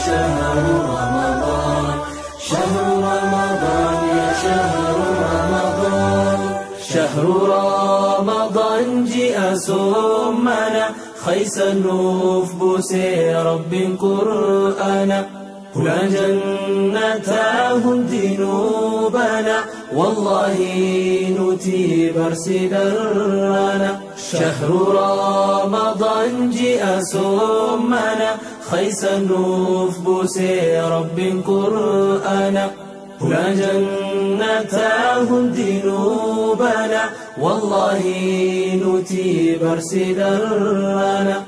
شهر رمضان شهر رمضان يا شهر رمضان شهر رمضان جاء صومنا خيس النوف بوسي رب قرآنا كل جنة ذنوبنا والله نتي برسي درنا شهر رمضان جاء صومنا خيس النوف بوسي رب قرآنا كل جنة ذنوبنا والله نتي برسي درنا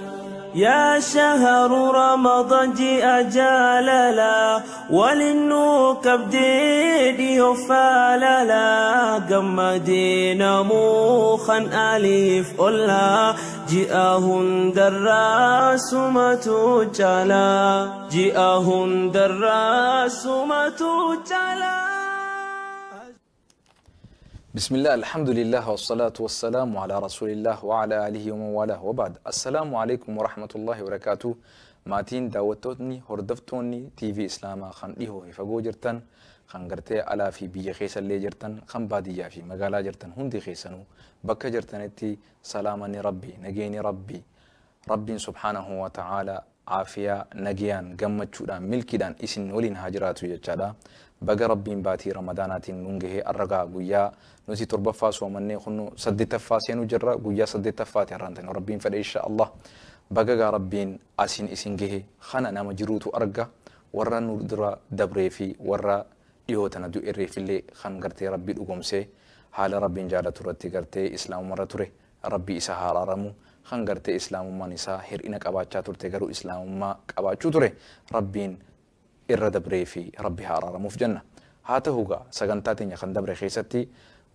يا شهر رمضان جاء جلالا وللنوكب ديدي يفالالا قمدينا موخا أليف أولا جاءهن دراس متوجلا جاءهن دراس متوجلا بسم الله الحمد لله والصلاة والسلام على رسول الله وعلى آله ومن والاه وبعد السلام عليكم ورحمة الله وبركاته ماتين داوتوني هردفتوني تي في إسلاما خان إيهو فقو جرتن خان قرتي ألا في بيجي خيسا اللي جرتن خان بادية في مقالا جرتن هندي خيسانو بكا جرتنتي سلامني ربي نجيني ربي سبحانه وتعالى عافية نجيان قمت شودان ملكي دان إسن ولين هاجراتو يجالا بقى ربين باتي رمضانات نونجه الرقا قويا نسي تربفا سومني خنو سدت فاسينو جرا قويا سدت فاتي رانتن ربين فدي إن شاء الله بقى ربين أسين إسنجه خنا نام جروتو أرقا ورا ندرا دبري في ورا يهوتنا دو إري في اللي خن قرتي ربي الأقومسي حال ربين جالة ترتي قرتي إسلام مرة تره ربي إسهار رمو خن قرتي إسلام ما نسا هر إنك أباچا ترتي قرو إسلام ما أباچو تره ربين irra dabree fi rabbi haa araaramuuf jenna haa ta'uugaa sagantaa teenya kan dabre keessatti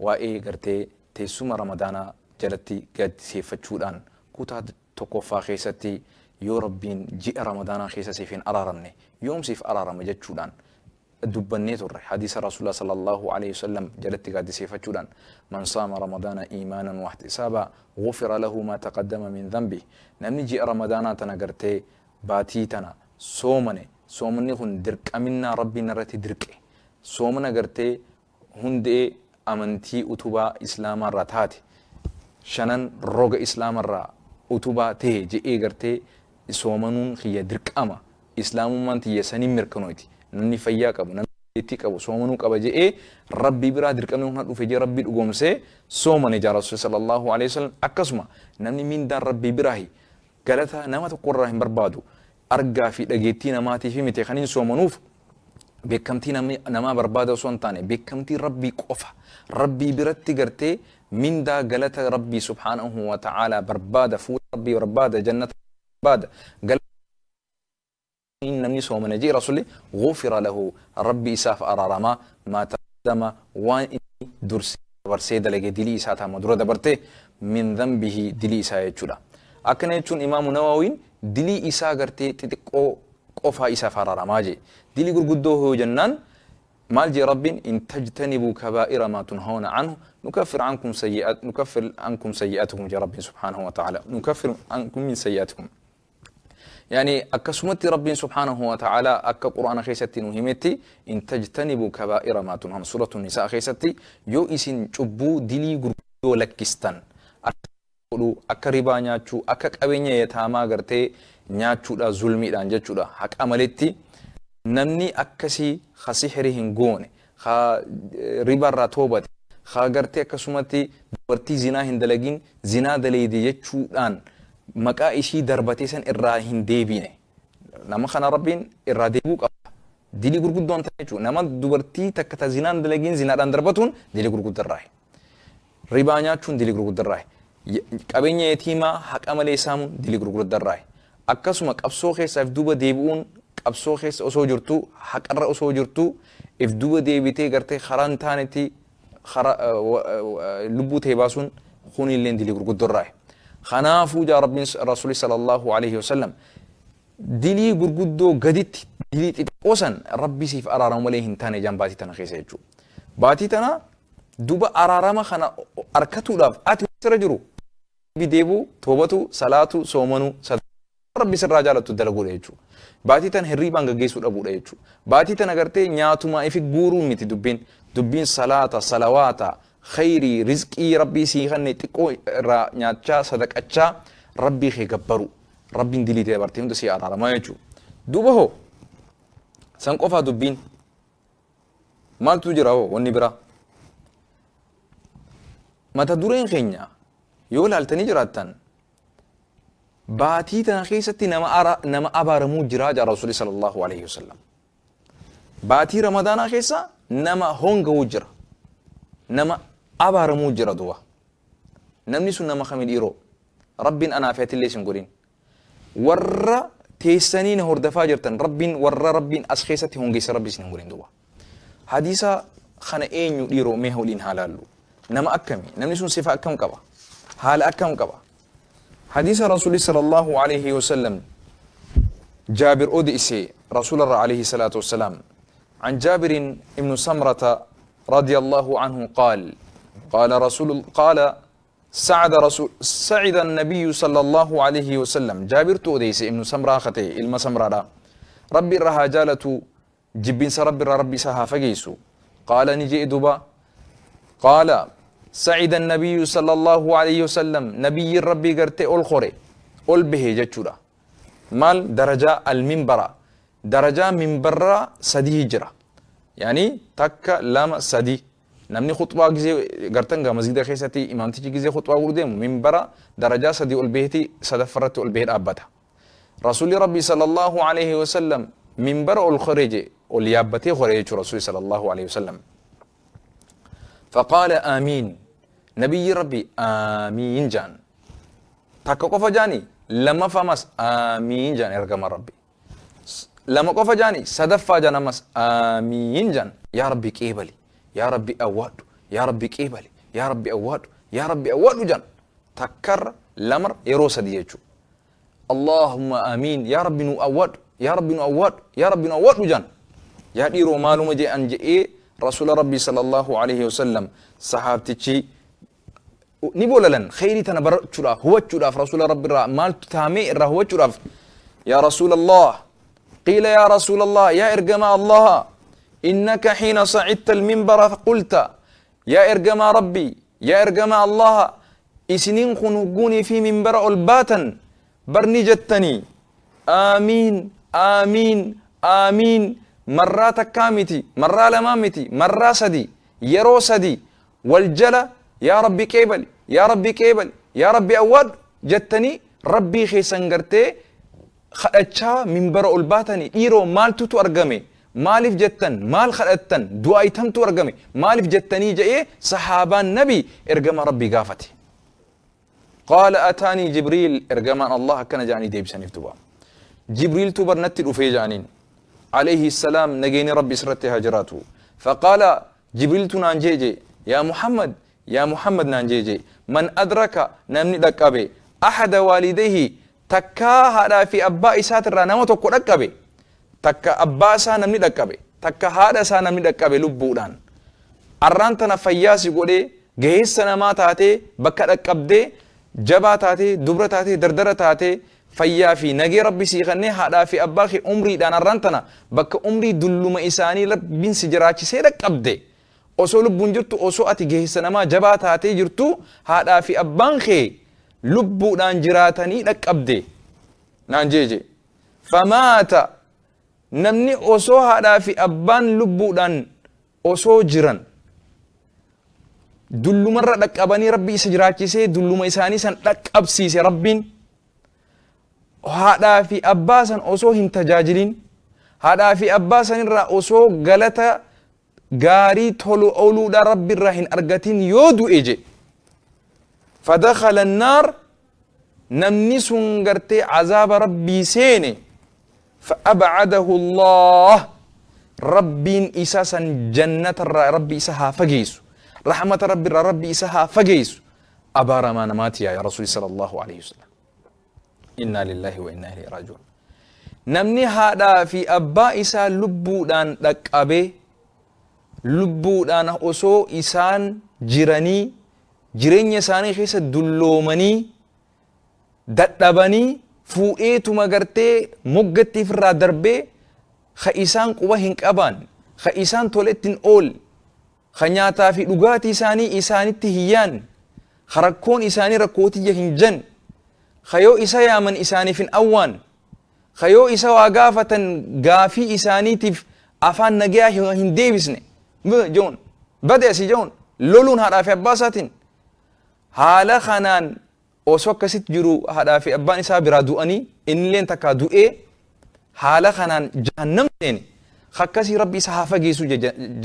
waa'ee gartee teessuma ramadaanaa jalatti gaddiseeffachuudhaan kutaa tokkoffaa keessatti yoo rabbiin ji'a ramadaanaa keessa siif hin araaramne yoomsiif araarama jechuudhaan dubbannee turre hadiisa rasuulaa sallallahu alaihi wasallam jalatti gaddiseeffachuudhaan man saama ramadaana iimaanan wa ihtisaaba ghufira lahu maa taqaddama min dhanbi namni ji'a ramadaanaa tana gartee baatii tana soomane soomni kun dirqamina rabbiin irratti dirqe soomna gartee hundee amantii utubaa islaamaa irraa taate shanan roga islaamaa irraa utubaa ta'e je'ee gartee soomanuun kiyya dirqama islaamummaan tiyya saniin mirkanooti namni fayyaa qabu namni itti qabu soomanuu qaba je'ee rabbii biraa dirqamni kun dhufe jee rabbii dhugoomsee soomane jaa rasuul sallallahu alaihi wasallam akkasuma namni mindaan rabbii biraahi galata nama tokko irraa hin barbaadu argaa fi dhageettii namaatii fi miti kaniin soomanuuf beekamtii namaa barbaada osoo hin taane beekamtii rabbii qofa rabbii biratti gartee mindaa galata rabbii subhaanahu wa ta'ala barbaada fuula rabbii barbaada jannata barbaada galata namni soomane jee rasuli ghufira lahu rabbii isaaf araaramaa maa taqaddama waan inni dursee dabarsee dalage dilii isaa taama dura dabartee min dhanbihi dilii isaa jechuudha akkana jechuun imaamu nawawiin dilii isaa gartee xixiqqoo qofaa isaaf araaramaa jee dilii gurguddoo hoo jennaan maal jee rabbiin in tajtanibuu kabaa'ira maa tunhawna anhu nukaffir ankum sayyi'atukum jee rabbiin subhaanahu wa ta'ala nukaffir ankum min sayyi'atukum يعني أكسمت ربي سبحانه وتعالى أك قرآن خيستي نهمتي إن تجتنبوا كبائر ما تنهون سورة النساء خيستي يو إسن جبو دلي غربو لكستان akka ribaa nyaachuu akka qabeenya yataamaa gartee nyaachuudha zulmiidhaan jechuudha haqa amaletti namni akkasii khasihri hin goone kha ribarraa toobate kha gartee akkasumatti dubartii zinaa hin dalagin zinaa daleeyde jechuudhaan maqaa ishii darbatee san irraa hin deebine nama kana rabbiin irraa deebuu qaba dilii gurguddoon ta'e jechuudha nama dubartii takka ta zinaan dalagin zinaadhaan darbatuun dilii gurguddarraa ribaa nyaachuun dilii gurguddarraa qabeenya yatiimaa haqa malee saamuun dilii gurguddarraa akkasuma qabsoo keessaaf duuba deebi'uun qabsoo keessa osoo jirtu haqarra osoo jirtu if duuba deebitee gartee karaan taanetti lubbuu ta'e baasuun kun illee dilii gurguddarraa kanaafuu jaa rabbiin rasuulli sallallahu alaihi wasallam dilii gurguddoo gaditti dilii xixiqqoo san rabbi siif araaramu malee hin taane jaan baatii tana keessa jechuudha baatii tana duuba araarama kana arkatuudhaaf ati sira jiru deebuu toobatu salaatu soomanu rabbi sirraa jaalatu dalaguudha jechuudha. Baatii tan hirriibaan gaggeessuu dhabuudha jechuudha. Baatii tan agartee nyaatumaa ifi guuruu miti dubbiin salaata, salawaata, khayrii, rizqii rabbii sii kanne xiqqoo irraa nyaachaa sadaqachaa rabbii kee gabbaru. Rabbiin dilii ta'e bartee hunda sii araaramaa jechuudha. Duuba hoo san qofaa dubbiin maaltu jira hoo wanni biraa? Mata dureen keenya yoo ilaaltanii jiraattan baatii tana keessatti nama abaaramuu jira jaa Rasuulli sallallahu alaihi wasallam. Baatii Ramadaanaa keessa nama hongawuu jira. Nama abaaramuu jira duuba. Namni sun nama kamii dhiiroo? Rabbiin anaaf atillee isin godhin. Warra teessanii na hordofaa jirtan warra rabbiin as keessatti hongeessa rabbi isin godhin duuba. Hadiisa kana eenyu dhiiroo mee waliin haa laallu. Nama akkamii? Namni sun sifa akkam qaba? Haala akkam qaba? حديث رسول صلى الله عليه وسلم جابر أدئسي رسول الله عليه الصلاة والسلام عن جابر بن سمرة رضي الله عنه قال سعد النبي صلى الله عليه وسلم جابر أدئسي ابن سمرة ختي المسمرة ربي رها جالة جبين ربي سها فجيسو قال نجي دبا قال سعد النبي صلى الله عليه وسلم نبي ربي قرتي الخوري به جتشورا مال درجة المنبر درجة منبر سدي هجرة يعني تكا لام سدي نمني خطبة جزء قرتنجا مسجد خيستي إمامتي جزء خطبة قردهم منبر درجة سدي البهتي سدفرت البهت أبدا رسول ربي صلى الله عليه وسلم منبر الخريج واليابتي خريج رسول صلى الله عليه وسلم فقال آمين نبي ربي آمين جان تاكا قفا جاني لما فمس آمين جان ارقم ربي لما قفا جاني صدفا جانا مس آمين جان يا ربي كيبلي يا ربي أواد يا ربي كيبلي يا ربي أواد يا ربي أواد جان تكر لمر يروس ديجو اللهم آمين يا ربي نو أواد يا ربي نو أواد يا ربي نو أواد جان يا ديرو معلومة جي أنجئ رسول ربي صلى الله عليه وسلم صحابتي نبوللن خيري تنبر شراف هو شراف رسول ربي را مال تامي را هو شراف يا رسول الله قيل يا رسول الله يا إرجما الله إنك حين صعدت المنبر فقلت يا إرجما ربي يا إرجما الله إسنين خنقوني في منبر الباتن برني جتني آمين آمين آمين مرة تكامتي مرة لمامتي مرة سدي يرو سدي والجلة يا ربي كيبل يا ربي كيبل يا ربي أود جتني ربي خيسنجرتي خدتشا منبر الباتني إيرو مال تو أرجمي مالف جتن مال خدتن دعايتم تو أرجمي مالف جتني جاي صحابان نبي إرجم ربي قافتي قال أتاني جبريل إرجمان الله كان جاني ديب سنفتوا جبريل تبر نتل في جانين عليه السلام نجيني ربي سرته هجراته فقال جبريل تنانجيجي يا محمد نانجيجي من أدرك نمني دكابي أحد والديه تكا هذا في أبا إسات الرنامة تكو دكابي تكا أبا سا نمني دكابي تكا هذا سا نمني دكابي لبودان أرانتنا فياسي قولي جهيز سنما تاتي بكا دكابدي جبا تاتي دبرة تاتي دردرة تاتي فيا في نجي ربي سيغني هذا في أباخي عمري دان أرانتنا بك عمري دلما إساني لبين سجراتي سيدك أبدي أصو لبون جرتو أصو أتي جهي سنما جبات هاتي جرتو هذا في أبانخي لبو دان جراتني لك أبدي نانجيجي فمات نمني أصو هذا في أبان لبو دان أصو جران دلو مرة لك أباني ربي سجراتي سي دلما إساني سن لك أبسي سي ربين هذا في أباسا أصو هم تجاجلين هذا في أباسا را أصو غلطة غاري تولو أولو دا رب الرحين أرغتين يودو إيجي فدخل النار نمني سنغرتي عذاب ربي سيني فأبعده الله ربين إساسا جنة ربي إساها فقيسو رحمة ربي إساها فقيسو أبارا ما نماتي يا رسول صلى الله عليه وسلم إنا لله وإنا إليه راجعون نمني هذا في أبا إسا لبودان لك أبي لبودان أسو إسان جيراني جيرين يساني خيسا دلومني دتبني fuudheetuma gartee moggattiif irraa darbee ka isaan quba hin qaban ka isaan tolettiin ool ka nyaataa fi dhugaatii isaanii isaanitti hiyyaan ka rakkoon isaanii rakkootiyya hin jan ka yoo isa yaaman isaaniif hin awwaan ka yoo isa waa gaafatan gaafii isaaniitiif afaan nagayaa hin deebisne joon bade asi joon loluun haadhaa fi abbaa isaatiin haala kanaan osoo akkasitti jiru haadhaa fi abbaan isaa biraa du'anii innilleen takkaa du'ee haala kanaan jahannam seene akkasii rabbi isa haa fageessu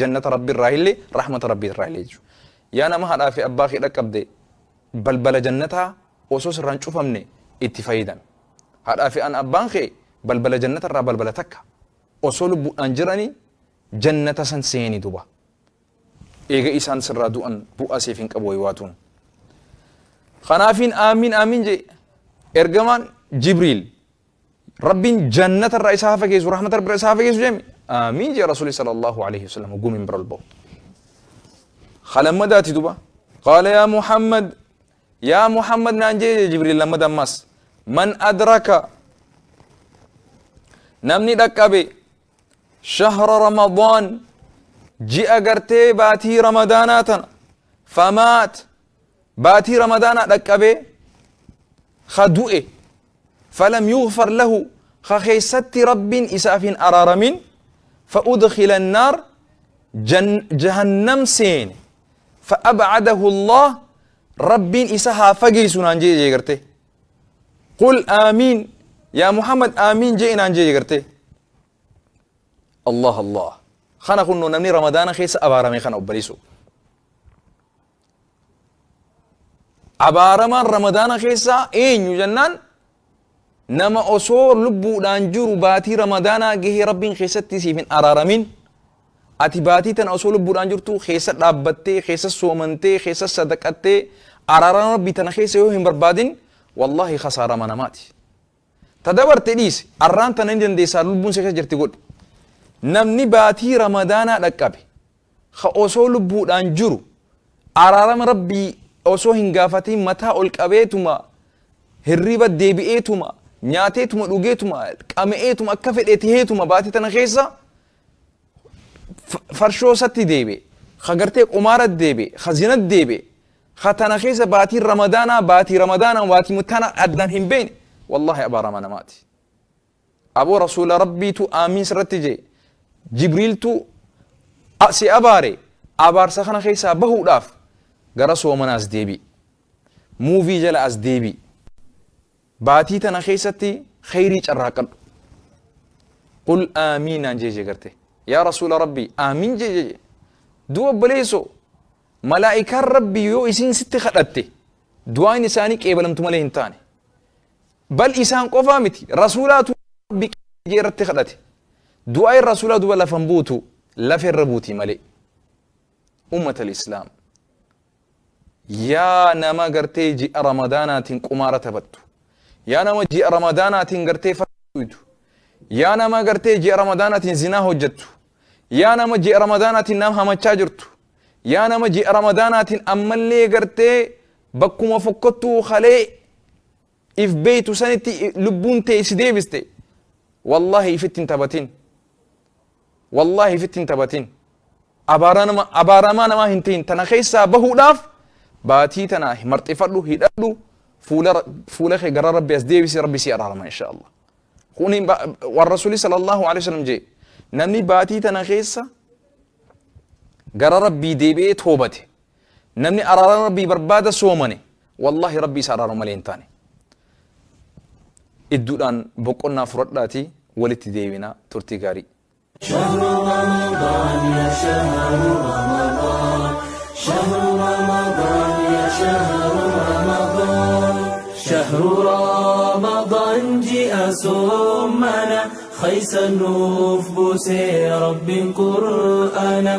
jannata rabbi irraa illee rahmata rabbi irraa illee jechuudha. Yaa nama haadhaa fi abbaa kee dhaqqabde balbala jannataa osoo sirraan cufamne itti fayyadame. Haadhaa fi abbaan kee balbala jannata irraa balbala takka osoo lubbuudhaan jiranii jannata san seeni duba. Eega isaan sirraa du'an bu'aa siif hin qabu wayiwaatuun. Kanaafin amiin je ergamaan Jibriil rabbiin jannata irraa isa haa fageessu rahmata rabbi irraa isa haa fageessu jemi amiin je rasuuli sallallahu alaihi wasallam gumin bira olba'u. Khalammadaati duba qaala yaa Muhammad naan je Jibriil lammada ammas man adraka namni dhaqqabe shahra ramadaan ji'a gartee baatii ramadaanaa tana famaat باتي رمضان دقبه خدوئه فلم يغفر له خخيست رب إسافين أرارمين فأدخل النار جهنم سين فأبعده الله رب إساها فقيسون عن جي جيغرته قل آمين يا محمد آمين جينا عن جي جيغرته الله خانا كنو نمني رمضان خيس أبارمي خانا أبريسو abaaramaan ramadaana keessaa eenyu jennaan nama osoo lubbuudhaan jiru baatii ramadaanaa gahee rabbiin keessatti siif hin araaramin ati baatii tana osoo lubbuudhaan jirtu keessa dhaabbattee keessa soomantee keessa sadaqattee araarama rabbii tana keessa yoo hin barbaadin wallahi khasaarama namaati. Tadabarte dhiise arraan tana hin dandeessaa lubbuun si keessa jirti godhi. Namni baatii ramadaanaa dhaqqabe ka osoo lubbuudhaan jiru araarama rabbii osoo hin gaafatiin mataa ol qabeetuma hirriba deebi'eetuma nyaateetuma dhugeetuma qame'eetuma akka fedheetiheetuma baatii tana keessa farshoo satti deebe khagartee qumaarat deebe khazinat deebe khatana keessa baatii ramadaanaa baatii mutana addan hin beene wallahi abaarama namaati. Aboo rasuula rabbiitu aamiin sirratti jee Jibriiltu si abaare abaarsa kana keessaa bahuudhaaf gara soomana as deebi muuvii jala as deebi baatii tana keessatti khayrii carraaqadhu qul aamiinaan jee garte yaa rasuula rabbii aamiin jee du'a baleeso malaa'ikaan rabbii yoo isin sitti kadhatte du'aan isaanii qeebalamtu malee hin taane bal isaan qofaa miti rasuulaatu rabbii jee irratti kadhate du'aan rasuulaa duba lafan buutu laferra buuti malee ummata al-islaam yaa nama gartee ji'a ramadaanaatiin qumaara taphattu yaa nama ji'a ramadaanaatiin gartee fayyadu yaa nama gartee ji'a ramadaanaatiin zinaa hojjettu yaa nama ji'a ramadaanaatiin nama hamachaa jirtu yaa nama ji'a ramadaanaatiin ammallee gartee bakkuma fokkottuu halee if beeytu sanitti lubbuun ta'e si deebiste wallahi ifittiin taphatin wallahi ifittiin taphatin abaaramaa namaa hin ta'in tana keessaa bahuudhaaf baatii tana marxifadhu hidhadhu fuula kee gara rabbi as deebisi rabbi si araarama insha Allah. Kuni waan rasuuli sallallahu alaihi wasallam jee namni baatii tana keessa gara rabbii deebi'ee toobate namni araarama rabbii barbaada soomane wallahi rabbi isa araarama malee hin taane. Idduudhaan boqonnaa fudhadhaatii walitti deebinaa turtii gaarii. شهر رمضان يا شهر رمضان شهر رمضان يا شهر رمضان شهر رمضان جاء صومنا خيس النوف بوسي رب قرآنا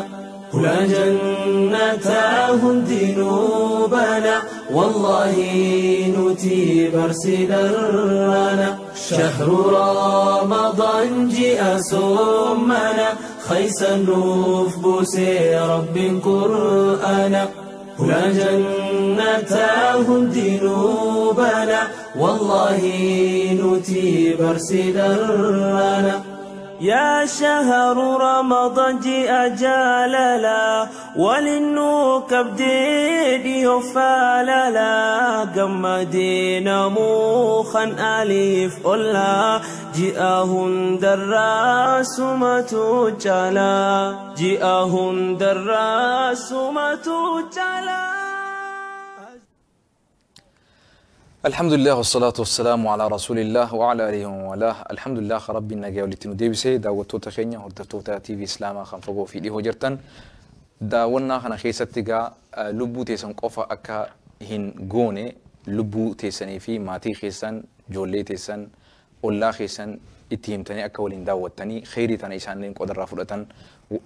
هنا جنتاهم ذنوبنا والله نتي برسل الرانا شهر رمضان جاء صومنا خيس النوف بوسي رب قرآنا هنا جنته ذنوبنا والله نتي برسدرنا يا شهر رمضان جئ جاللا ولنوك بديد يفاللا قمدين موخا أليف ألا جئهم دراس متجلا جئهم دراس متجلا. الحمد لله والصلاة والسلام على رسول الله وعلى آله وله. الحمد لله رب النجاة والتنو ديبسي داوتوتا خينيا هردفتوتا تي في إسلاما خنفقو في دي هجرتن داونا خنا خيستيغا لبو تيسن قفا أكا هن غوني لبو تيسني في ماتي خيسن جولي تيسن أولا خيسن اتهمتني أكا ولين داوتني خيري تاني إسان لين قدر رافلتن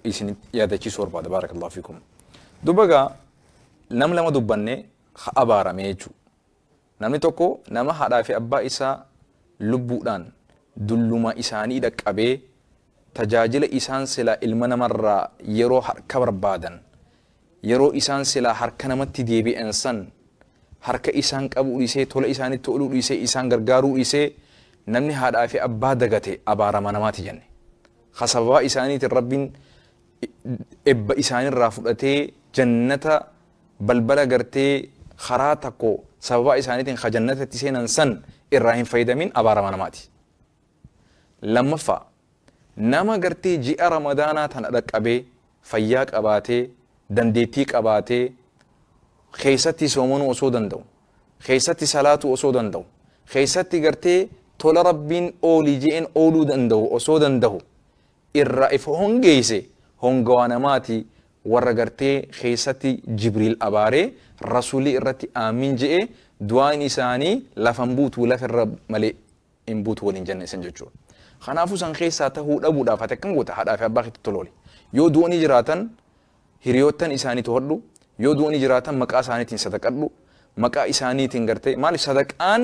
إسن يادتشي سور بعد بارك الله فيكم. دوبغا نملما دوباني أبارا ميجو namni tokko nama haadhaa fi abbaa isaa lubbuudhaan dulluma isaanii dhaqqabee tajaajila isaan silaa ilma namarraa yeroo harka barbaadan yeroo isaan silaa harka namatti deebi'an san harka isaan qabuu dhiisee tola isaanitti ooluu dhiisee isaan gargaaruu dhiisee namni haadhaa fi abbaa dagate abaarama namaati jenne. Sababa isaaniitiin rabbiin ebba isaanirraa fudhatee jannata balbala gartee karaa takko sababa isaaniitiin jannatatti seenan san irraa hin fayyadamin abaarama namaati. Lammaffaa nama gartee ji'a ramadaanaa tana dhaqqabee fayyaa qabaatee dandeettii qabaatee keessatti soomanuu osoo danda'u keessatti salaatuu osoo danda'u keessatti gartee tola rabbiin oolii je'een ooluu danda'u osoo danda'u irraa ifa hongeesse hongawaa namaati warra gartee keessatti Jibriil abaaree rasuulii irratti aamin je'ee du'aan isaanii lafan buutuu lafarra malee hin buutu waliin jenne san jechuudha. Kanaafuu san keessaa tahuu dhabuudhaaf ati akkam goota haadhaa fi abbaa keetti tolooli. Yoo du'anii jiraatan hiriyoottan isaanii to'adhu, yoo du'anii jiraatan maqaa isaaniitiin sadaqadhu, maqaa isaaniitiin gartee maaliif sadaqaan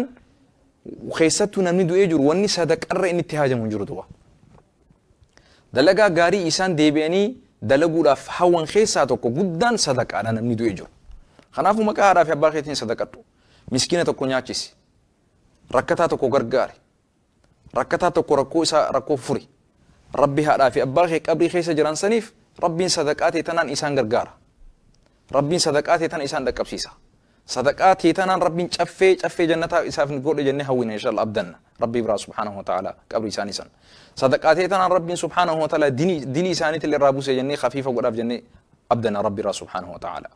keessattuu namni du'ee jiru wanni sadaqarra inni itti haajamu hin jiru du'a. Dalagaa gaarii isaan deebi'anii dalaguudhaaf hawwan keessaa tokko guddaan sadaqaadha namni du'ee jiru. Kanaafuu maqaa haadhaa fi abbaa keetiin sadaqadhu. Miskiina tokko nyaachisi. Rakkataa tokko gargaari. Rakkataa tokko rakkoo isaa rakkoo furi. Rabbi haadhaa fi abbaa kee qabrii keessa jiran saniif rabbiin sadaqaa ta'e tanaan isaan gargaara. Rabbiin sadaqaa ta'e tana isaan dhaqqabsiisa. Sadaqaa ta'e tanaan rabbiin caffee jannataa isaaf godhe jennee hawwina inshallah abdanna. Rabbi biraa subhaanahu wa ta'ala qabrii isaanii san. Sadaqaa ta'e tanaan rabbiin subhaanahu wa ta'ala dinii isaaniitiin irraa buuse jennee khafiifa godhaaf jennee abdanna rabbi biraa subhaanahu wa ta'ala.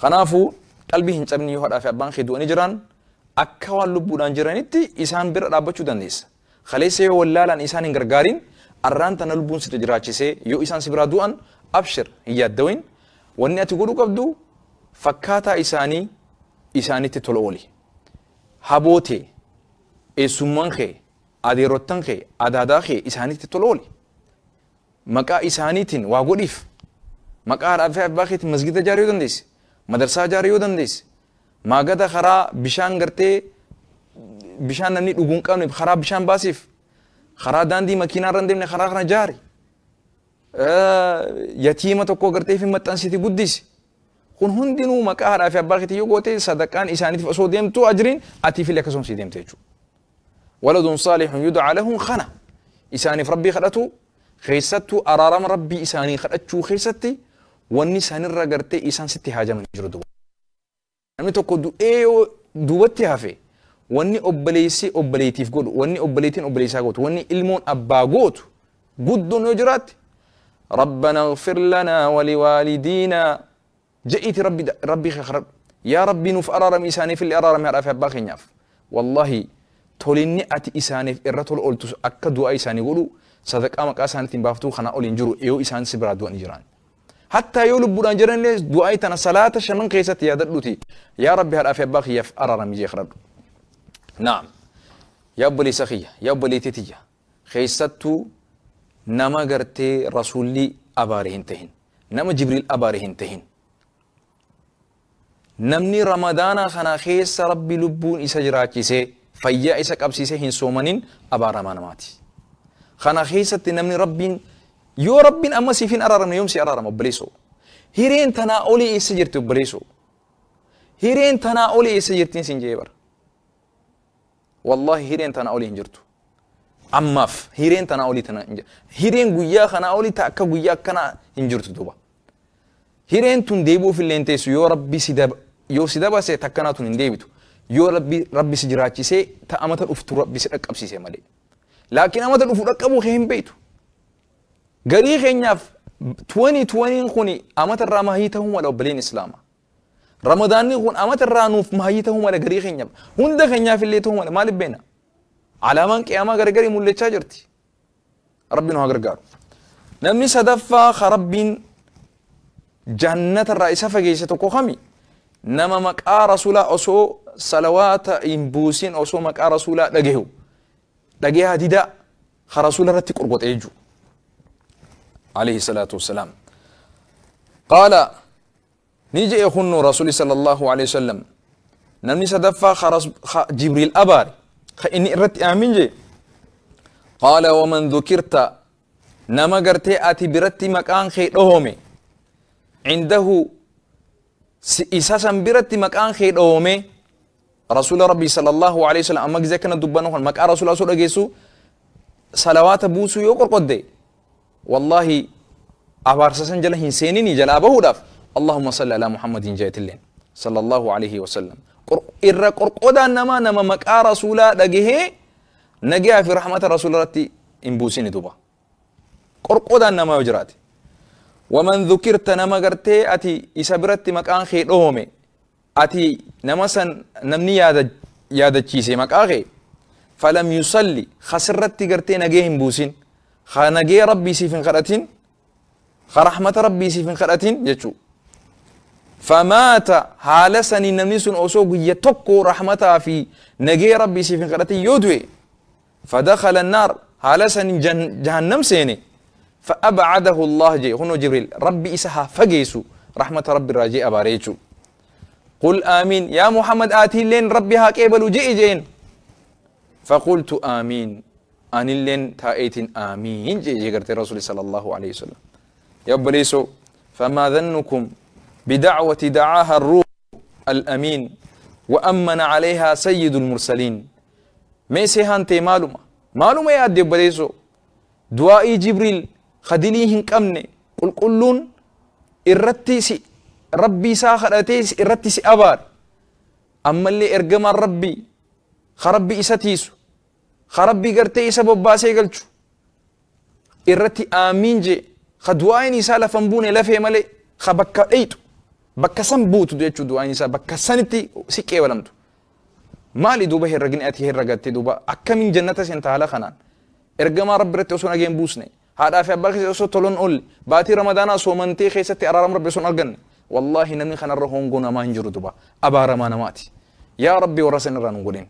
Kanaafuu qalbii hin cabni yoo haadhaa fi abbaan kee du'anii jiran akka waan lubbuudhaan jiranitti isaan bira dhaabbachuu dandeessa. Kaleessa yoo wallaalaan isaan hin gargaarin arraan tana lubbuun si jiraachisee yoo isaan si biraa du'an abshir hin yaaddawin wanni ati godhuu qabdu fakkaataa isaaniitti tola ooli. Habootee eessummaan kee adeerottan kee adaadaa kee isaaniitti tola ooli. Maqaa isaaniitiin waa godhiif. Maqaa haadhaa fi abbaa keetiin masgida ijaaruu dandeessi. Madarsaa ijaaruu dandeessi. Maagada karaa bishaan gartee bishaan namni dhuguu hin qabne karaa bishaan baasiif. Karaa daandii makiinaa irra hin deemne karaa kana ijaari. Yatiima tokko gartee fi maxxansiti guddisi. Kun hundinuu maqaa haadhaa fi abbaa keetii yoo goote sadaqaan isaaniitiif osoo deemtu ajriin atiif illee akkasuma si deemte jechuudha. Waladun saalihun yudcaa lahum khana. Isaaniif rabbii kadhatu keessattuu araarama rabbii isaanii kadhachuu keessatti wanni isaanirra gartee isaan sitti haajaman jiru duuba. Namni tokko du'ee yoo duubatti hafe wanni obboleessi obboleetiif godhu wanni obboleetiin obboleessaa gootu wanni ilmoon abbaa gootu guddoon yoo jiraatte ربنا اغفر لنا ولوالدينا جئت ربي خير يا ربي نف أرارم إساني في اللي أرارم يا رافع باقي ناف والله توليني أتي إساني في الرتول قلت أكدوا إساني يقولوا صدق أمك أساني تنبافتو خنا أولي نجرو إيو إسان سبرا دوا نجران حتى يقولوا بودان جران ليس دعايتنا صلاة شنن قيسة يا دلوتي يا ربي هرافع باقي يف أرارم يجي خرب نعم يا أبلي سخية يا أبلي تتيجة خيستو نما غرتي رسولي أبارهن تهين نما جبريل أبارهن تهين نمني رمضان خنا خيس ربي لبون إسا جراكيسي فيا إسا قبسيسي هن سومنين أبار مانماتي خنا خيسة نمني ربين يو ربين أما سيفين أرارم يوم سي أرارم أبليسو هيرين تنا أولي إسا جرتو أبليسو hireen tanaa oli eessa jirtiin sin jee bara wallahi hireen tanaa oli hin jirtu ammaaf hireen tanaa oli tana hireen guyyaa kanaa oli ta akka guyyaa akkanaa hin jirtu duba hireen tun deebi'uuf illee hin teessu yoo si dabase takkanaa tun hin deebitu yoo rabbi si jiraachisee ta amata dhuftu rabbi si dhaqqabsiise malee laakiin amata dhufu dhaqqabuu kee hin beektu garii keenyaaf 2020 kuni amata irraa mahii ta'uu mala obboleen islaamaa ramadaanni kun amata irraa nuuf mahii ta'uu mala garii keenyaaf hunda keenyaaf illee ta'uu mala maaliif beena alaamaan qiyaamaa gargari mul'achaa jirti rabbi nu haa gargaaru namni sadaffaa ka rabbiin jannata irraa isa fageesse tokko kami nama maqaa rasulaa osoo salawaata hin buusin osoo maqaa rasulaa dhagehu dhagee hadidaa ka rasula irratti qorqoxe jechuu عليه الصلاة والسلام قال نيجي يخن رسول صلى الله عليه وسلم نمني سدفا جبريل أبار إني إرت آمين جي قال ومن ذكرت نما قرتي آتي برتي مكان خير أهومي عنده إساسا برتي مكان خير أهومي رسول ربي صلى الله عليه وسلم أما جزاكنا دبانو مكان رسول الله صلى الله عليه وسلم صلوات بوسو يوكر قدي والله أبارسسن جل هنسيني جل أبوه داف اللهم صل على محمد جاءت اللين صلى الله عليه وسلم إرى قرقودا نما مكا رسولا دقيه نجا في رحمة رسول رتي إنبوسيني دوبا قرقودا نما وجرات ومن ذكرت نما قرتي أتي إسابرتي مكان خير أهومي أتي نمسن نمني يادا تشيسي مكاخي فلم يصلي خسرتي قرتي نجيه إنبوسين خانجي ربي سيفن خراتين خرحمة ربي سيفن خراتين يجو فمات حالسني نمنيسون أوسوق يتقو رحمتها في نجي ربي سيفن خراتين يودوي فدخل النار حالسني جهنم سيني فأبعده الله جي هنو جبريل ربي إسها فقيسو رحمة ربي الراجي أباريجو قل آمين يا محمد آتي لين ربي هاكيبل جئ جين فقلت آمين أن اللين تائت آمين جي قرت الرسول صلى الله عليه وسلم يا بليسو فما ظنكم بدعوة دعاها الروح الأمين وأمن عليها سيد المرسلين ميسي هانتي معلومة يا أدي بليسو دعائي جبريل خدليهن كمني قل قلون الرتيسي ربي ساخرتيس الرتيسي أبار أما اللي إرقم ربي خربي إساتيسو خربي قرتي سبب باسي قلتشو إرتي آمين جي خدوائن إسا لفنبوني لفه ملي خبكا ايتو بكا سنبوتو ديتشو دوائن إسا بكا سنتي سكي ولمتو مالي دوبا هرقين أتي هرقاتي دوبا أكا من جنة سنتهالا خنان إرقما رب رتي أسونا جين بوسني هذا في أباكي أسو تولون أول باتي رمضانا سومنتي خيستي أرارم ربي سون أرقن والله نمني خنا الرهون قونا ما هنجرو دوبا أبا رمانا ماتي يا ربي ورسن رانو قولين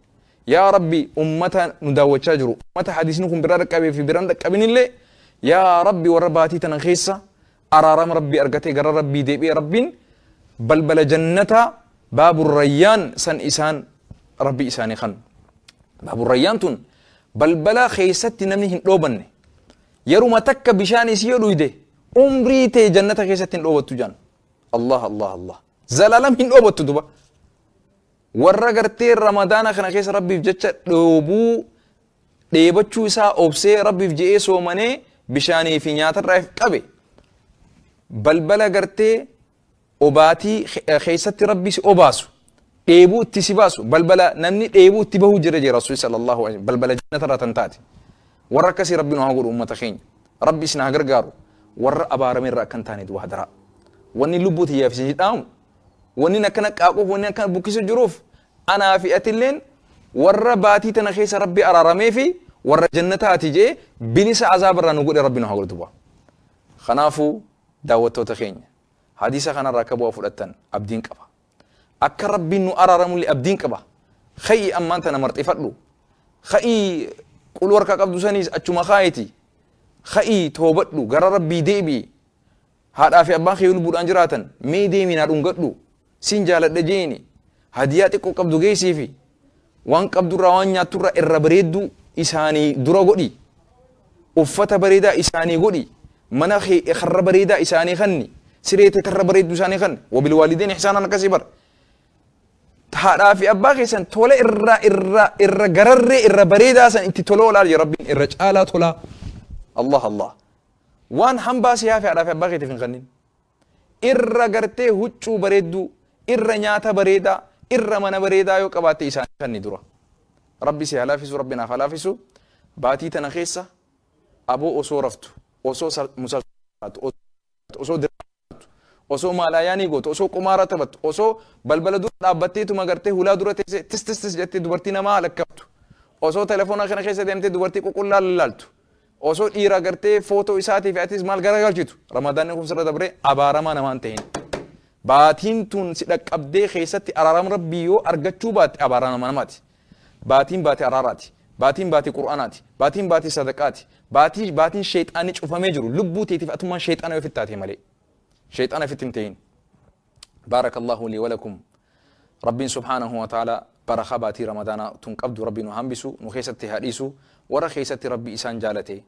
يا ربي أمتا نداوة شاجرو أمتا حديثنكم برادك أبي في برادك أبين اللي يا ربي ورباتي تنخيصة أرارم ربي أرقتي قرر ربي ديبي ربين بلبل جنة باب الريان سن إسان ربي إساني خن باب الريان تن بلبلا خيستي نمني هندوبني يرو ما تك بشاني سيولو يدي عمري تي جنة خيستي هندوبت جان الله الله الله زلالم هندوبت دوبا warra gartee ramadaana kana keessa rabbiif jecha dhoobuu dheebachuu isaa obsee rabbiif je'ee soomanee bishaanii fi nyaatarraa qabe balbala gartee obaatii keessatti rabbi si obaasu dheebuu itti si baasu balbala namni dheebuu itti bahuu jira jee rasuuli sallallahu alaihi wasallam balbala jannatarraa tan taate warra akkasii rabbi nu haa godhu ummata keenya rabbi isin haa gargaaru warra abaarame irraa akkan taane du'a hadaraa wanni lubbuu tiyyaaf si hidhaamu wanni akkana qaaquuf wanni akkana bukkisu jiruuf anaa fi atilleen warra baatii tana keessa rabbi araaramee fi warra jannataati jee bilisa azaabarraa nu godhe rabbi nu haa godhu kanaafuu daawwattoota keenya hadiisa kanarraa akka bu'aa fudhattan abdiin qaba akka rabbiin nu araaramullee abdiin qaba khayii ammaan tana marxifadhu khayii qul warka qabdu saniis achuma kaayiti khayii toobadhu gara rabbii deebi'i haadhaa fi abbaan kee lubbuudhaan jiraatan mee deemii naa dhungadhu sin jaaladha jeeni hadiyaa xiqqoo qabdu geessiifi waan qabdurraa waan nyaatturraa irra bareeddu isaanii dura godhi uffata bareedaa isaanii godhi mana karra bareedaa isaanii kanni sireete karra bareeddu isaanii kanni wabil waalidiin ihsaanan akkasii bar تهادا في أباك سن تولا إر جرر إر بريدا سن أنت تولو لا يا ربي الرجال تولا الله الله وان هم باسيها في عرف أباك تفين غنين إر جرته هجو بريدو إر نياتا بريدا إر من بريدا يو كباتي إسان كني درا ربي سيها فيسو ربنا فلا فيسو باتي تنخيسة أبو أسو رفتو أسو مسلسلات أسو osoo maalayaanii gootu osoo qumaara taphattu osoo balbala dura dhaabbatteetu magartee hulaa dura tis jettee dubartii namaa lakkabtu osoo telefoona kana keessa deemtee dubartii ququllaa laaltu osoo dhiira gartee footoo isaatii fi atis maal garagalchitu ramadaanni kun sirra dabree abaaramaa namaan ta'in baatiin tun si dhaqqabdee keessatti araarama rabbii yoo argachuu baatte abaarama namaati baatiin baate araaraati baatiin baate qur'aanaati baatiin baate sadaqaati baatiin sheexaanii cufamee jiru lubbuu teetiif atummaan sheexaana yoo fittaate malee شيطان في التنتين بارك الله لي ولكم ربي سبحانه وتعالى برخباتي رمضان تنقبض ربي نهمبسو نخيست هاديسو ورخيست ربي إسان جالتي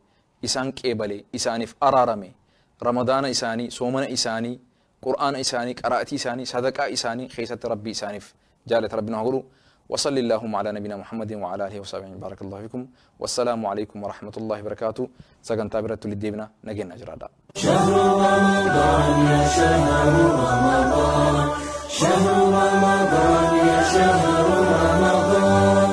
إسان كيبلي إساني أرارمي رمضان إساني صومنا إساني قرآن إساني قراءة إساني صدقاء إساني خيست ربي إساني جالت ربنا هقولوا وصلى اللهم على نبينا محمد وعلى آله وصحبه بارك الله فيكم والسلام عليكم ورحمة الله وبركاته سجن تابرة للديبنا نجينا جرادا شهر رمضان يا شهر رمضان شهر رمضان يا شهر رمضان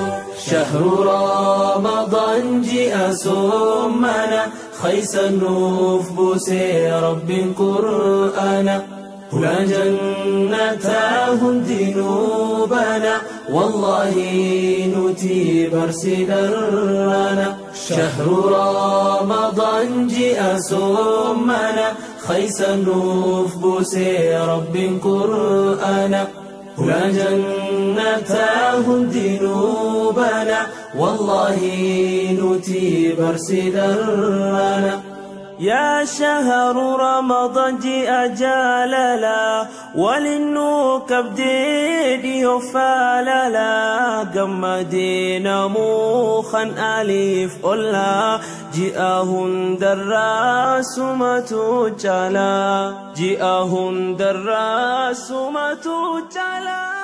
شهر رمضان جاء صومنا خيس النوف بوسي رب قرآنا هنا جنتاهم ذنوبنا والله نتي برسي درنا شهر رمضان جاء صومنا خيس النوف بوسي رب قرآنا هنا جنتاهم ذنوبنا والله نتي برسي درنا يا شهر رمضان جاء جاللا وللنوك بديد يفاللا قمدين موخا أليف ألا جاءهن دراس متجلا جاءهن دراس متجلا